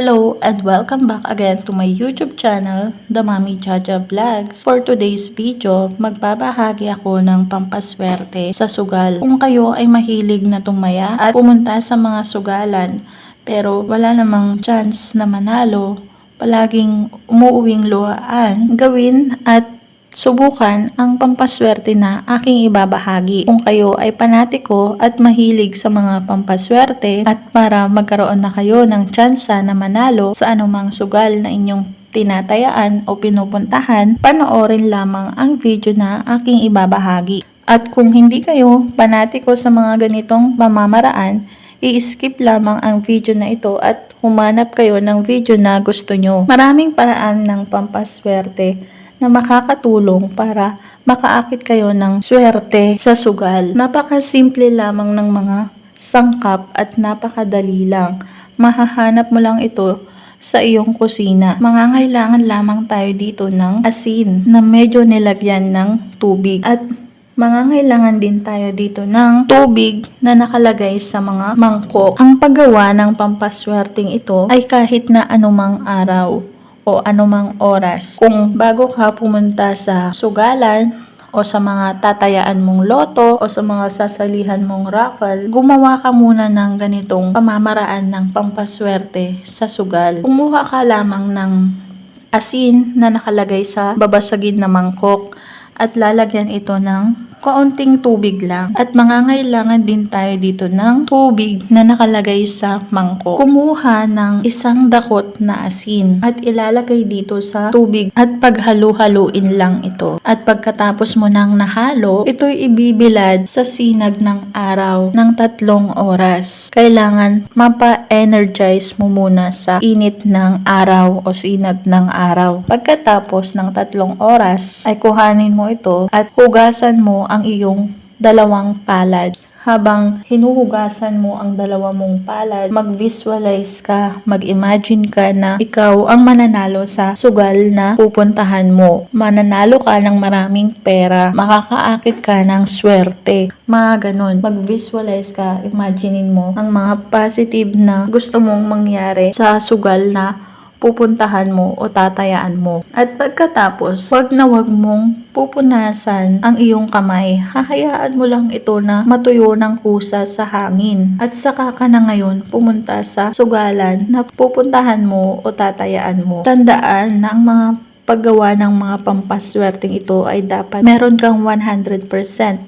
Hello and welcome back again to my YouTube channel, The Mommy Jaja Vlogs. For today's video, magbabahagi ako ng pampaswerte sa sugal. Kung kayo ay mahilig na tumaya at pumunta sa mga sugalan, pero wala namang chance na manalo, palaging umuuwing luhaan, gawin at subukan ang pampaswerte na aking ibabahagi. Kung kayo ay panatiko at mahilig sa mga pampaswerte at para magkaroon na kayo ng tsansa na manalo sa anumang sugal na inyong tinatayaan o pinupuntahan, panoorin lamang ang video na aking ibabahagi. At kung hindi kayo panatiko sa mga ganitong pamamaraan, i-skip lamang ang video na ito at humanap kayo ng video na gusto nyo. Maraming paraan ng pampaswerte na makakatulong para makaakit kayo ng swerte sa sugal. Napakasimple lamang ng mga sangkap at napakadali lang. Mahahanap mo lang ito sa iyong kusina. Mangangailangan lamang tayo dito ng asin na medyo nilagyan ng tubig at mangangailangan din tayo dito ng tubig na nakalagay sa mga mangkok. Ang paggawa ng pampaswerteng ito ay kahit na anumang araw o anumang oras. Kung bago ka pumunta sa sugalan o sa mga tatayaan mong loto o sa mga sasalihan mong raffle, gumawa ka muna ng ganitong pamamaraan ng pampaswerte sa sugal. Kumuha ka lamang ng asin na nakalagay sa babasagin na mangkok at lalagyan ito ng kaunting tubig lang. At mangangailangan din tayo dito ng tubig na nakalagay sa mangkok. Kumuha ng isang dakot na asin at ilalagay dito sa tubig at paghalu-haluin lang ito. At pagkatapos mo nang nahalo, ito'y ibibilad sa sinag ng araw ng 3 oras. Kailangan mapa-energize mo muna sa init ng araw o sinag ng araw. Pagkatapos ng 3 oras, ay kuhanin mo ito at hugasan mo ang iyong 2 palad. Habang hinuhugasan mo ang 2 mong palad, mag-visualize ka, mag-imagine ka na ikaw ang mananalo sa sugal na pupuntahan mo. Mananalo ka ng maraming pera, makakaakit ka ng swerte. Mga ganun. Mag-visualize ka, imaginein mo ang mga positive na gusto mong mangyari sa sugal na pupuntahan mo o tatayaan mo. At pagkatapos, wag mong pupunasan ang iyong kamay. Hahayaan mo lang ito na matuyo ng kusa sa hangin. At saka ka na ngayon pumunta sa sugalan na pupuntahan mo o tatayaan mo. Tandaan na ang mga paggawa ng mga pampaswerteng ito ay dapat meron kang 100%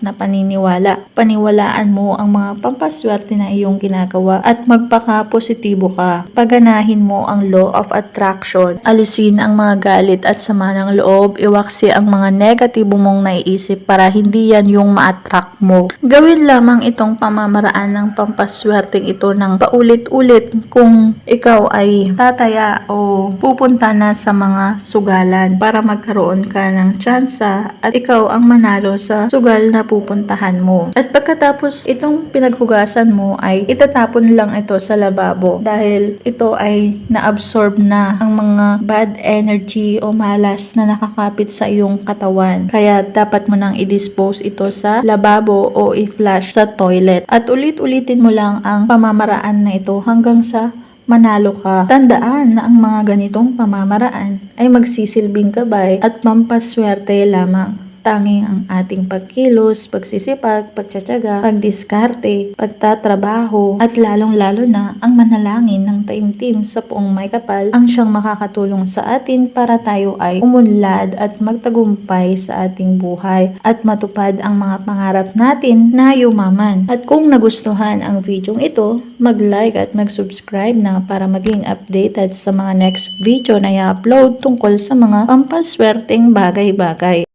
na paniniwala. Paniwalaan mo ang mga pampaswerte na iyong ginagawa at magpaka-positibo ka. Paganahin mo ang law of attraction. Alisin ang mga galit at sama ng loob. Iwaksi ang mga negatibo mong naiisip para hindi yan yung ma-attract mo. Gawin lamang itong pamamaraan ng pampaswerteng ito ng paulit-ulit kung ikaw ay tataya o pupunta na sa mga sugal para magkaroon ka ng tsansa at ikaw ang manalo sa sugal na pupuntahan mo. At pagkatapos itong pinaghugasan mo ay itatapon lang ito sa lababo dahil ito ay na-absorb na ang mga bad energy o malas na nakakapit sa iyong katawan. Kaya dapat mo nang i-dispose ito sa lababo o i-flush sa toilet. At ulit-ulitin mo lang ang pamamaraan na ito hanggang sa manalo ka. Tandaan na ang mga ganitong pamamaraan ay magsisilbing gabay at pampaswerte lamang. Tanging ang ating pagkilos, pagsisipag, pagtsatsaga, pagdiskarte, pagtatrabaho, at lalong-lalo na ang manalangin ng taimtim sa Poong May Kapal ang siyang makakatulong sa atin para tayo ay umunlad at magtagumpay sa ating buhay at matupad ang mga pangarap natin na yumaman. At kung nagustuhan ang videong ito, mag-like at mag-subscribe na para maging updated sa mga next video na i-upload tungkol sa mga pampaswerteng bagay-bagay.